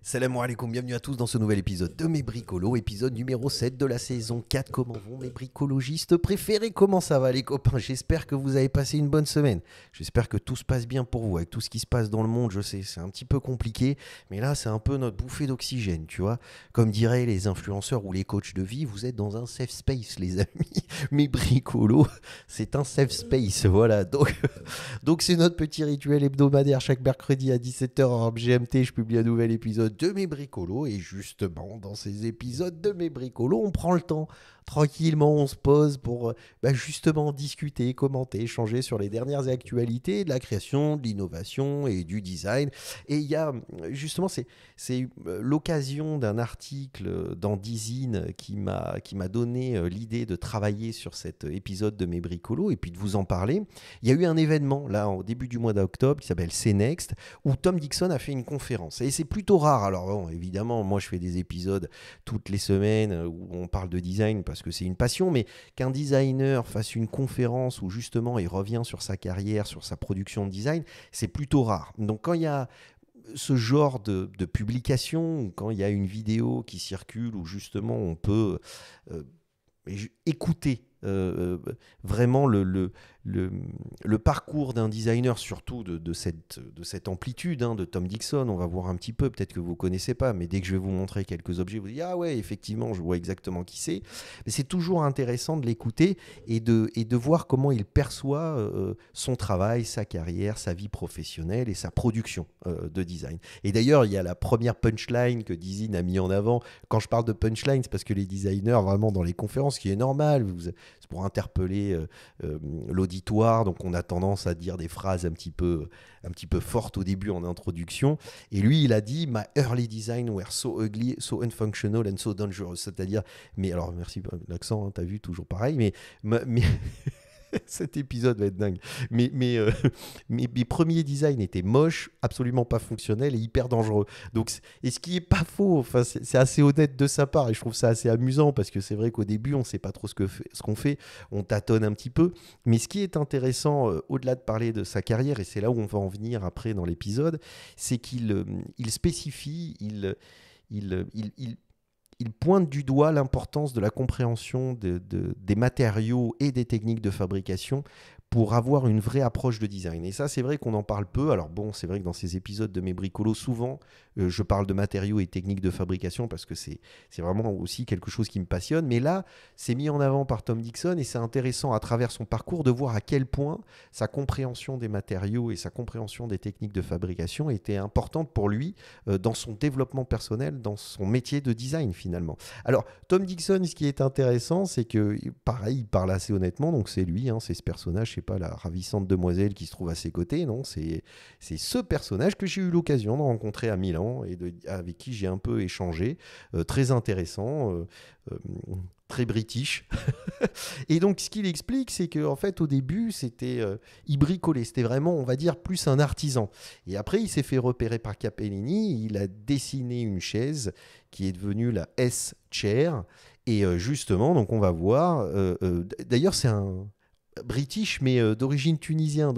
Salam alaikum, bienvenue à tous dans ce nouvel épisode de Mes Bricolos, épisode numéro 7 de la saison 4. Comment vont mes bricologistes préférés? Comment ça va les copains? J'espère que vous avez passé une bonne semaine. J'espère que tout se passe bien pour vous, avec tout ce qui se passe dans le monde. Je sais, c'est un petit peu compliqué, mais là c'est un peu notre bouffée d'oxygène, tu vois. Comme diraient les influenceurs ou les coachs de vie, vous êtes dans un safe space les amis. Mes bricolos, c'est un safe space, voilà. Donc c'est notre petit rituel hebdomadaire. Chaque mercredi à 17h en GMT, je publie un nouvel épisode de Mes Bricolos. Et justement, dans ces épisodes de Mes Bricolos, on prend le temps. Tranquillement, on se pose pour justement discuter, commenter, échanger sur les dernières actualités de la création, de l'innovation et du design. Et il y a justement, c'est l'occasion d'un article dans Dizine qui m'a donné l'idée de travailler sur cet épisode de Mes Bricolos et puis de vous en parler. Il y a eu un événement là au début du mois d'octobre qui s'appelle CNext où Tom Dixon a fait une conférence et c'est plutôt rare. Alors bon, évidemment, moi je fais des épisodes toutes les semaines où on parle de design parce que c'est une passion, mais qu'un designer fasse une conférence où justement il revient sur sa carrière, sur sa production de design, c'est plutôt rare. Donc quand il y a ce genre de publication, ou quand il y a une vidéo qui circule où justement on peut écouter vraiment le parcours d'un designer, surtout de cette amplitude de Tom Dixon. On va voir un petit peu, peut-être que vous ne connaissez pas, mais dès que je vais vous montrer quelques objets, vous dites « Ah ouais, effectivement, je vois exactement qui c'est ». Mais c'est toujours intéressant de l'écouter et de voir comment il perçoit son travail, sa carrière, sa vie professionnelle et sa production de design. Et d'ailleurs, il y a la première punchline que Dizine a mis en avant. Quand je parle de punchline, c'est parce que les designers, vraiment dans les conférences, ce qui est normal, c'est pour interpeller l'auditoire, donc on a tendance à dire des phrases un petit peu fortes au début en introduction. Et lui, il a dit « My early design were so ugly, so unfunctional and so dangerous ». C'est-à-dire, mais alors merci pour l'accent, t'as vu, toujours pareil, mais cet épisode va être dingue. Mes premiers designs étaient moches, absolument pas fonctionnels et hyper dangereux. Donc, et ce qui est pas faux, enfin, c'est assez honnête de sa part et je trouve ça assez amusant parce que c'est vrai qu'au début, on sait pas trop ce qu'on fait, on tâtonne un petit peu. Mais ce qui est intéressant, au-delà de parler de sa carrière, et c'est là où on va en venir après dans l'épisode, c'est qu'il spécifie, il pointe du doigt l'importance de la compréhension des matériaux et des techniques de fabrication pour avoir une vraie approche de design. Et ça, c'est vrai qu'on en parle peu. Alors bon, c'est vrai que dans ces épisodes de Mes Bricolos, souvent, je parle de matériaux et techniques de fabrication parce que c'est vraiment aussi quelque chose qui me passionne. Mais là, c'est mis en avant par Tom Dixon et c'est intéressant à travers son parcours de voir à quel point sa compréhension des matériaux et sa compréhension des techniques de fabrication était importante pour lui dans son développement personnel, dans son métier de design finalement. Alors, Tom Dixon, ce qui est intéressant, c'est que, pareil, il parle assez honnêtement, donc c'est lui, c'est ce personnage, c'est pas la ravissante demoiselle qui se trouve à ses côtés, non, c'est ce personnage que j'ai eu l'occasion de rencontrer à Milan et avec qui j'ai un peu échangé, très intéressant, très british. Et donc, ce qu'il explique, c'est qu'en fait, au début, il bricolait, c'était vraiment, on va dire, plus un artisan. Et après, il s'est fait repérer par Capellini, il a dessiné une chaise qui est devenue la S-Chair. Et justement, donc on va voir, d'ailleurs, c'est un british, mais d'origine tunisienne,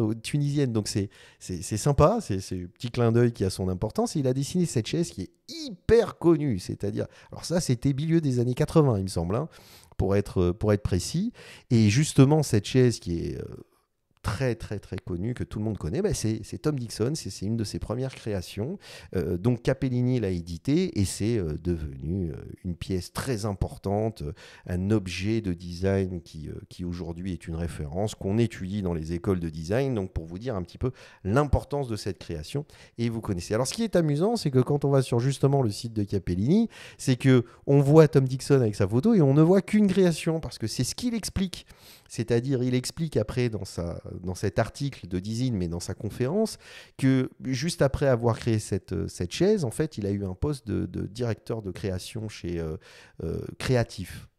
donc c'est sympa, c'est un petit clin d'œil qui a son importance. Et il a dessiné cette chaise qui est hyper connue, c'est-à-dire, alors ça c'était milieu des années 80 il me semble, pour être précis. Et justement cette chaise qui est très très très connu, que tout le monde connaît, c'est Tom Dixon, c'est une de ses premières créations. Donc Capellini l'a édité et c'est devenu une pièce très importante, un objet de design qui aujourd'hui est une référence, qu'on étudie dans les écoles de design, donc pour vous dire un petit peu l'importance de cette création, et vous connaissez. Alors ce qui est amusant, c'est que quand on va sur justement le site de Capellini, c'est qu'on voit Tom Dixon avec sa photo et on ne voit qu'une création, parce que c'est ce qu'il explique. C'est-à-dire, il explique après dans cet article de Dizine, mais dans sa conférence, que juste après avoir créé cette chaise, en fait, il a eu un poste de directeur de création chez Créatif.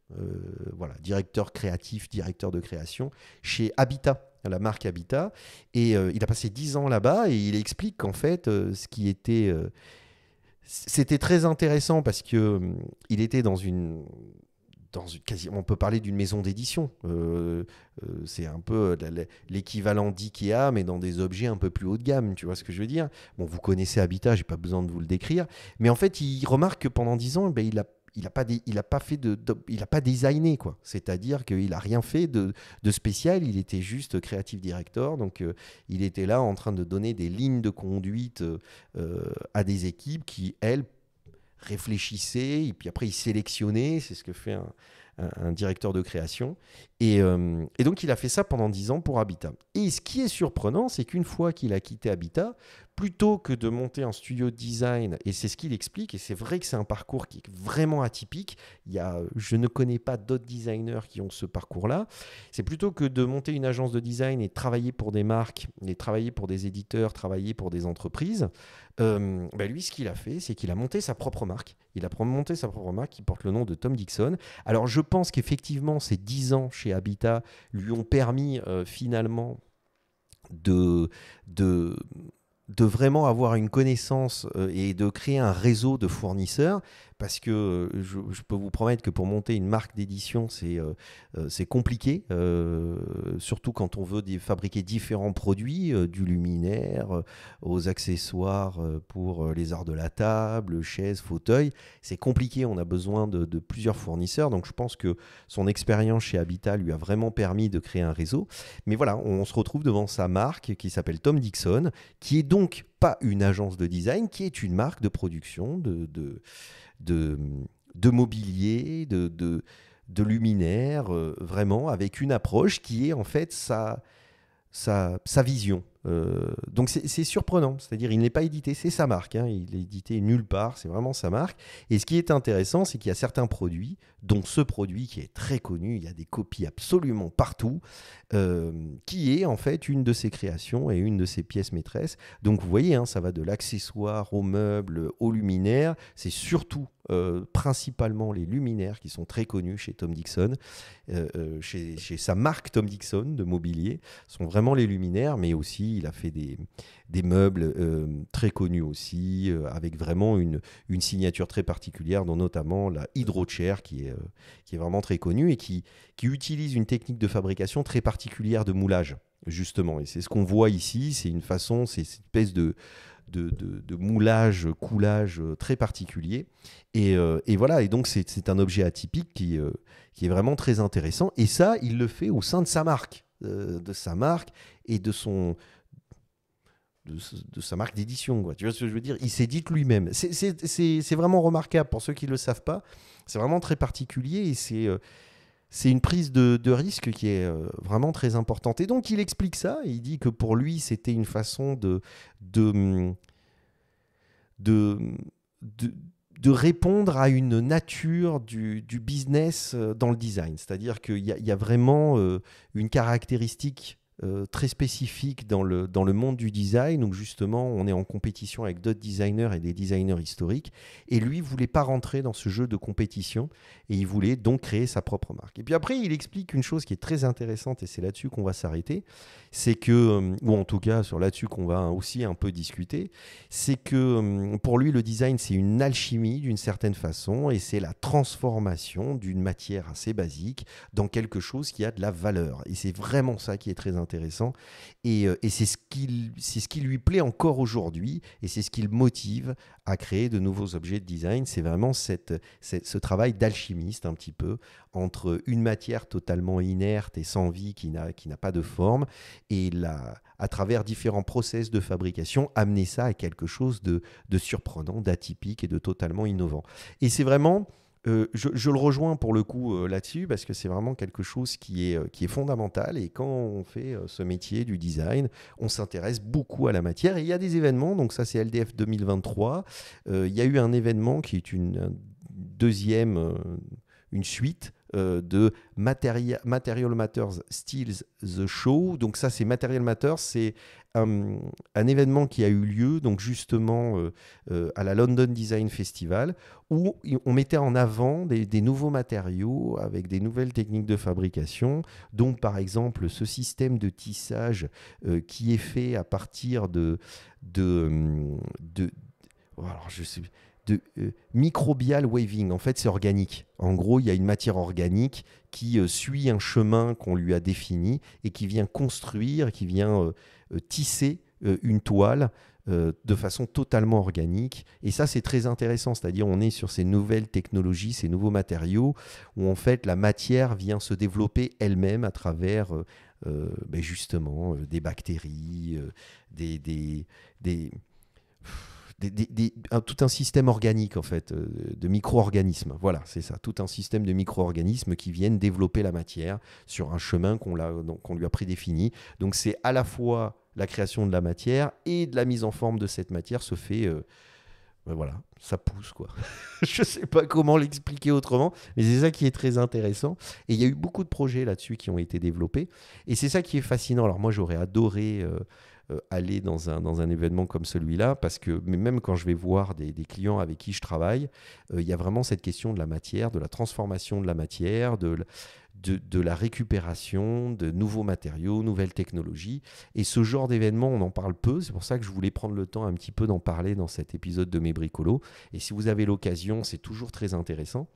Voilà, directeur créatif, directeur de création chez Habitat, la marque Habitat. Et il a passé 10 ans là-bas et il explique qu'en fait, ce qui était... c'était très intéressant parce qu'il était dans on peut parler d'une maison d'édition. C'est un peu l'équivalent d'IKEA, mais dans des objets un peu plus haut de gamme, tu vois ce que je veux dire. Bon, vous connaissez Habitat, j'ai pas besoin de vous le décrire. Mais en fait, il remarque que pendant 10 ans, il a pas designé, quoi. C'est-à-dire qu'il a rien fait de spécial. Il était juste creative director. Donc, il était là en train de donner des lignes de conduite à des équipes qui, elles, réfléchissait, et puis après il sélectionnait, c'est ce que fait un directeur de création. Et donc il a fait ça pendant 10 ans pour Habitat. Et ce qui est surprenant, c'est qu'une fois qu'il a quitté Habitat, plutôt que de monter un studio de design, et c'est ce qu'il explique, et c'est vrai que c'est un parcours qui est vraiment atypique, je ne connais pas d'autres designers qui ont ce parcours-là, c'est plutôt que de monter une agence de design et travailler pour des marques, et travailler pour des éditeurs, travailler pour des entreprises, lui, ce qu'il a fait, c'est qu'il a monté sa propre marque. Il a monté sa propre marque qui porte le nom de Tom Dixon. Alors, je pense qu'effectivement, ces 10 ans chez Habitat lui ont permis finalement de, de, de vraiment avoir une connaissance et de créer un réseau de fournisseurs, parce que je peux vous promettre que pour monter une marque d'édition, c'est compliqué, surtout quand on veut fabriquer différents produits, du luminaire aux accessoires pour les arts de la table, chaises, fauteuils. C'est compliqué, on a besoin de plusieurs fournisseurs, donc je pense que son expérience chez Habitat lui a vraiment permis de créer un réseau. Mais voilà, on se retrouve devant sa marque qui s'appelle Tom Dixon, qui est donc pas une agence de design, qui est une marque de production de mobilier, de luminaires, vraiment, avec une approche qui est en fait sa vision. Donc c'est surprenant, c'est-à-dire il n'est pas édité, c'est sa marque, hein, il est édité nulle part, c'est vraiment sa marque. Et ce qui est intéressant, c'est qu'il y a certains produits, dont ce produit qui est très connu, il y a des copies absolument partout, qui est en fait une de ses créations et une de ses pièces maîtresses. Donc vous voyez, hein, ça va de l'accessoire au meuble, au luminaire, c'est surtout principalement les luminaires qui sont très connus chez Tom Dixon, chez sa marque Tom Dixon de mobilier, sont vraiment les luminaires, mais aussi il a fait des meubles très connus aussi, avec vraiment une signature très particulière, dont notamment la HydroChair, qui est vraiment très connue et qui utilise une technique de fabrication très particulière de moulage, justement. Et c'est ce qu'on voit ici, c'est une façon, c'est cette espèce de moulage, coulage très particulier. Et voilà, et donc c'est un objet atypique qui est vraiment très intéressant. Et ça, il le fait au sein de sa marque et de sa marque d'édition, quoi. Tu vois ce que je veux dire? Il s'édite lui-même. C'est vraiment remarquable pour ceux qui ne le savent pas. C'est vraiment très particulier et c'est une prise de risque qui est vraiment très importante. Et donc, il explique ça. Et il dit que pour lui, c'était une façon de répondre à une nature du business dans le design. C'est-à-dire qu'il y a vraiment une caractéristique très spécifique dans le monde du design, où justement on est en compétition avec d'autres designers et des designers historiques, et lui voulait pas rentrer dans ce jeu de compétition, et il voulait donc créer sa propre marque. Et puis après il explique une chose qui est très intéressante, et c'est là-dessus qu'on va s'arrêter, c'est que, ou en tout cas sur là-dessus qu'on va aussi un peu discuter, c'est que pour lui le design c'est une alchimie d'une certaine façon, et c'est la transformation d'une matière assez basique dans quelque chose qui a de la valeur, et c'est vraiment ça qui est très intéressant. Et c'est ce qui lui plaît encore aujourd'hui, et c'est ce qui le motive à créer de nouveaux objets de design. C'est vraiment ce travail d'alchimiste un petit peu entre une matière totalement inerte et sans vie qui n'a pas de forme, et à travers différents process de fabrication, amener ça à quelque chose de surprenant, d'atypique et de totalement innovant. Et c'est vraiment... je le rejoins pour le coup là-dessus, parce que c'est vraiment quelque chose qui est fondamental, et quand on fait ce métier du design, on s'intéresse beaucoup à la matière, et il y a des événements, donc ça c'est LDF 2023, il y a eu un événement qui est une suite de Material Matters Steals the Show. Donc ça c'est Material Matters, c'est un événement qui a eu lieu donc justement à la London Design Festival, où on mettait en avant des nouveaux matériaux avec des nouvelles techniques de fabrication. Donc par exemple ce système de tissage qui est fait à partir alors je sais, microbial waving. En fait, c'est organique. En gros, il y a une matière organique qui suit un chemin qu'on lui a défini et qui vient construire, qui vient tisser une toile de façon totalement organique. Et ça, c'est très intéressant. C'est-à-dire, on est sur ces nouvelles technologies, ces nouveaux matériaux, où en fait, la matière vient se développer elle-même à travers justement des bactéries, des, des, des, tout un système organique en fait, de micro-organismes. Voilà, c'est ça, tout un système de micro-organismes qui viennent développer la matière sur un chemin qu'on lui a prédéfini. Donc c'est à la fois la création de la matière et de la mise en forme de cette matière se fait... voilà, ça pousse quoi. Je sais pas comment l'expliquer autrement, mais c'est ça qui est très intéressant. Et il y a eu beaucoup de projets là-dessus qui ont été développés. Et c'est ça qui est fascinant. Alors moi, j'aurais adoré aller dans un événement comme celui-là, parce que mais même quand je vais voir des clients avec qui je travaille, il y a vraiment cette question de la matière, de la transformation de la matière, de la récupération, de nouveaux matériaux, nouvelles technologies. Et ce genre d'événement, on en parle peu. C'est pour ça que je voulais prendre le temps un petit peu d'en parler dans cet épisode de Mes Bricolos. Et si vous avez l'occasion, c'est toujours très intéressant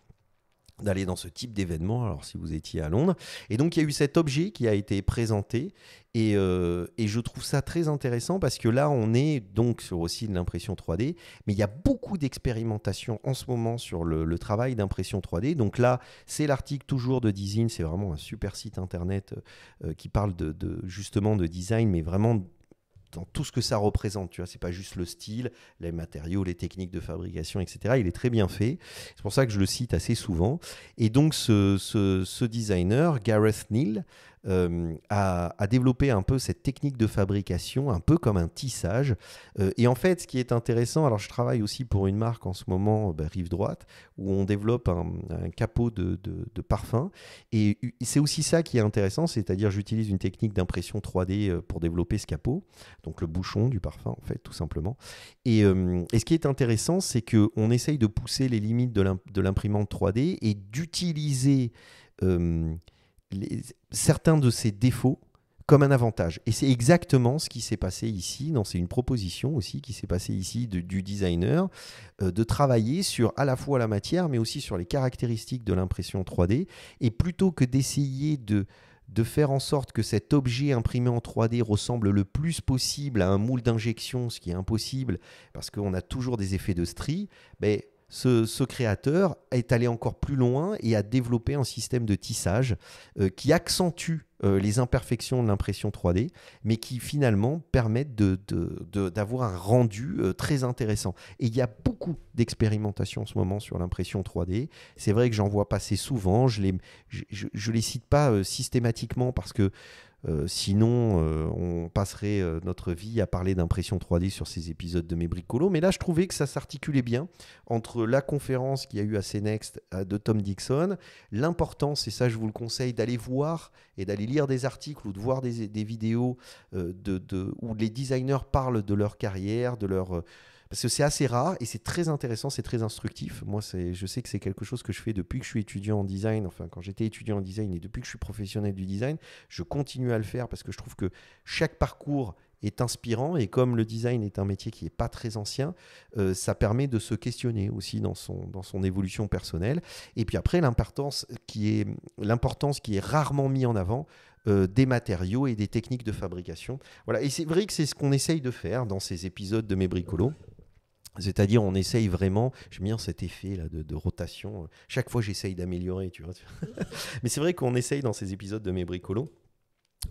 d'aller dans ce type d'événement, alors si vous étiez à Londres. Et donc, il y a eu cet objet qui a été présenté et je trouve ça très intéressant parce que là, on est donc sur aussi de l'impression 3D, mais il y a beaucoup d'expérimentation en ce moment sur le travail d'impression 3D. Donc là, c'est l'article toujours de Design, c'est vraiment un super site internet qui parle justement de design, mais vraiment dans tout ce que ça représente, tu vois, c'est pas juste le style, les matériaux, les techniques de fabrication, etc. Il est très bien fait. C'est pour ça que je le cite assez souvent. Et donc, ce designer, Gareth Neal, a développé un peu cette technique de fabrication, un peu comme un tissage. Et en fait, ce qui est intéressant, alors je travaille aussi pour une marque en ce moment, Rive Droite, où on développe un capot de parfum. Et c'est aussi ça qui est intéressant, c'est-à-dire j'utilise une technique d'impression 3D pour développer ce capot, donc le bouchon du parfum, en fait, tout simplement. Et ce qui est intéressant, c'est qu'on essaye de pousser les limites de l'imprimante 3D et d'utiliser certains de ses défauts comme un avantage. Et c'est exactement ce qui s'est passé ici. C'est une proposition aussi qui s'est passée ici du designer, de travailler sur à la fois la matière, mais aussi sur les caractéristiques de l'impression 3D. Et plutôt que d'essayer de faire en sorte que cet objet imprimé en 3D ressemble le plus possible à un moule d'injection, ce qui est impossible parce qu'on a toujours des effets de strie, ce créateur est allé encore plus loin et a développé un système de tissage qui accentue les imperfections de l'impression 3D, mais qui finalement permettent d'avoir un rendu très intéressant. Et il y a beaucoup d'expérimentations en ce moment sur l'impression 3D. C'est vrai que j'en vois passer souvent. Je les cite pas systématiquement parce que sinon, on passerait notre vie à parler d'impression 3D sur ces épisodes de Mes Bricolos. Mais là, je trouvais que ça s'articulait bien entre la conférence qu'il y a eu à CNext de Tom Dixon, l'importance, et ça je vous le conseille, d'aller voir et d'aller lire des articles ou de voir des vidéos où les designers parlent de leur carrière, parce que c'est assez rare et c'est très intéressant, c'est très instructif. Moi, je sais que c'est quelque chose que je fais depuis que je suis étudiant en design, enfin quand j'étais étudiant en design et depuis que je suis professionnel du design, je continue à le faire parce que je trouve que chaque parcours est inspirant et comme le design est un métier qui n'est pas très ancien, ça permet de se questionner aussi dans son évolution personnelle. Et puis après, l'importance qui est rarement mise en avant, des matériaux et des techniques de fabrication. Voilà. Et c'est vrai que c'est ce qu'on essaye de faire dans ces épisodes de Mes Bricolos. C'est-à-dire, on essaye vraiment, j'aime bien cet effet là, de rotation. Chaque fois, j'essaye d'améliorer, tu vois. Mais c'est vrai qu'on essaye dans ces épisodes de Mes Bricolos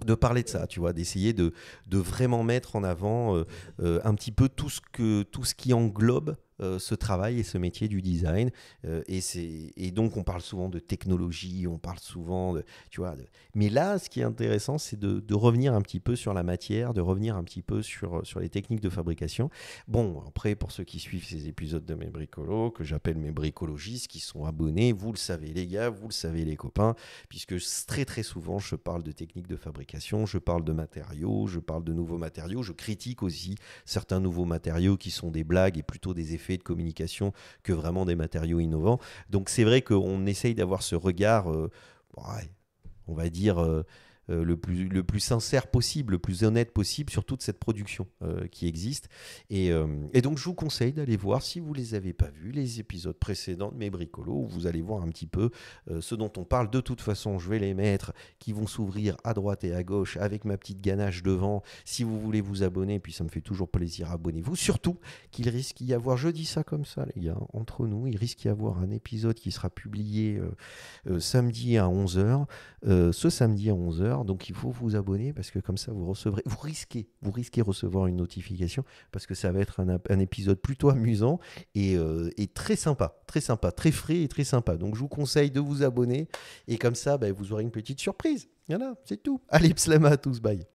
de parler de ça, tu vois, d'essayer de vraiment mettre en avant un petit peu tout ce qui englobe ce travail et ce métier du design. Et donc, on parle souvent de technologie, on parle souvent tu vois, mais là, ce qui est intéressant, c'est de revenir un petit peu sur la matière, de revenir un petit peu sur les techniques de fabrication. Bon, après, pour ceux qui suivent ces épisodes de Mes Bricolos, que j'appelle mes bricologistes, qui sont abonnés, vous le savez les gars, vous le savez les copains, puisque très très souvent, je parle de techniques de fabrication, je parle de matériaux, je parle de nouveaux matériaux, je critique aussi certains nouveaux matériaux qui sont des blagues et plutôt des effets de communication que vraiment des matériaux innovants. Donc c'est vrai qu'on essaye d'avoir ce regard, on va dire, le plus sincère possible, le plus honnête possible sur toute cette production qui existe. Et donc, je vous conseille d'aller voir, si vous ne les avez pas vus, les épisodes précédents de Mes Bricolos, où vous allez voir un petit peu ce dont on parle. De toute façon, je vais les mettre, qui vont s'ouvrir à droite et à gauche avec ma petite ganache devant. Si vous voulez vous abonner, puis ça me fait toujours plaisir, abonnez-vous. Surtout qu'il risque d'y avoir, je dis ça comme ça, les gars, entre nous, il risque d'y avoir un épisode qui sera publié samedi à 11h. Ce samedi à 11h, donc il faut vous abonner parce que comme ça vous recevrez, vous risquez recevoir une notification parce que ça va être un épisode plutôt amusant et très sympa, très frais et très sympa. Donc je vous conseille de vous abonner et comme ça vous aurez une petite surprise. Voilà, c'est tout. Allez, pslama à tous, bye.